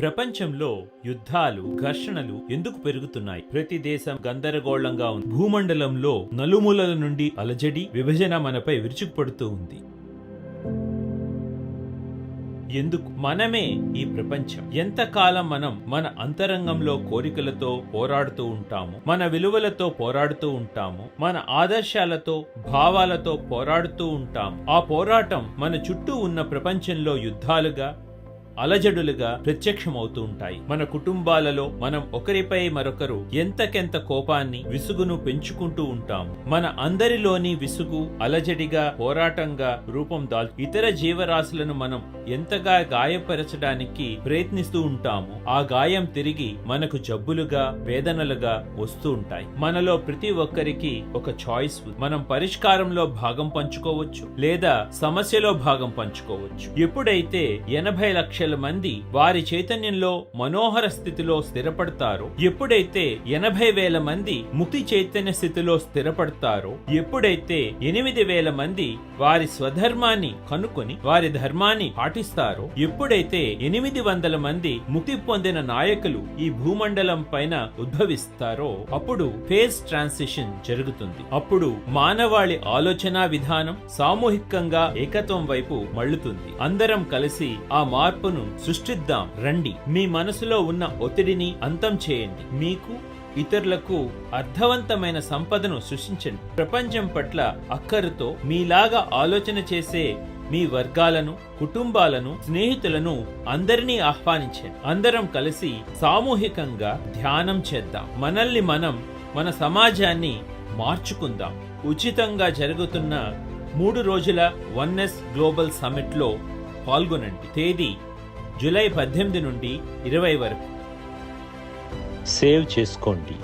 ప్రపంచంలో యుద్ధాలు, ఘర్షణలు ఎందుకు పెరుగుతున్నాయి? ప్రతి దేశం గందరగోళంగా ఉంది. భూమండలంలో నలుమూలల నుండి అలజడి, విభజన మనపై విరుచుకుపడుతూ ఉంది. ఎందుకు? మనమే ఈ ప్రపంచం. ఎంతకాలం మనం మన అంతరంగంలో కోరికలతో పోరాడుతూ ఉంటాము, మన విలువలతో పోరాడుతూ ఉంటాము, మన ఆదర్శాలతో, భావాలతో పోరాడుతూ ఉంటాము. ఆ పోరాటం మన చుట్టూ ఉన్న ప్రపంచంలో యుద్ధాలుగా, అలజడులుగా ప్రత్యక్షమవుతూ ఉంటాయి. మన కుటుంబాలలో మనం ఒకరిపై మరొకరు ఎంతకెంత కోపాన్ని, విసుగును పెంచుకుంటూ ఉంటాము. మన అందరిలోని విసుగు అలజడిగా, పోరాటంగా రూపం ఇతర జీవరాశులను మనం ఎంతగా గాయపరచడానికి ప్రయత్నిస్తూ ఉంటాము. ఆ గాయం తిరిగి మనకు జబ్బులుగా, వేదనలుగా వస్తూ ఉంటాయి. మనలో ప్రతి ఒక్కరికి ఒక చాయిస్. మనం పరిష్కారంలో భాగం పంచుకోవచ్చు, లేదా సమస్యలో భాగం పంచుకోవచ్చు. ఎప్పుడైతే 80 లక్షల మంది వారి చైతన్యంలో మనోహర స్థితిలో స్థిరపడతారో, ఎప్పుడైతే 80,000 మంది ముక్తి చైతన్య స్థితిలో స్థిరపడతారో, ఎప్పుడైతే 8,000 మంది వారి స్వధర్మాన్ని కనుక్కొని వారి ధర్మాన్ని పాటిస్తారో, ఎప్పుడైతే 800 మంది ముక్తి పొందిన నాయకులు ఈ భూమండలం పైన ఉద్భవిస్తారో, అప్పుడు ఫేజ్ ట్రాన్సిషన్ జరుగుతుంది. అప్పుడు మానవాళి ఆలోచన విధానం సామూహికంగా ఏకత్వం వైపు మళ్ళుతుంది. అందరం కలిసి ఆ మార్పును సృష్టిద్దాం రండి. మీ మనసులో ఉన్న ఒత్తిడిని అంతం చేయండి. మీకు, ఇతరులకు అర్థవంతమైన సంపదను సృష్టించండి. ప్రపంచం పట్ల అక్కరతో మీలాగా ఆలోచన చేసే మీ వర్గాలను, కుటుంబాలను, స్నేహితులను అందరినీ ఆహ్వానించండి. అందరం కలిసి సామూహికంగా ధ్యానం చేద్దాం. మనల్ని మనం, మన సమాజాన్ని మార్చుకుందాం. ఉచితంగా జరుగుతున్న 3 రోజుల వన్నెస్ గ్లోబల్ సమిట్ లో పాల్గొనండి. తేదీ జూలై 18 నుండి 20 వరకు. సేవ్ చేసుకోండి.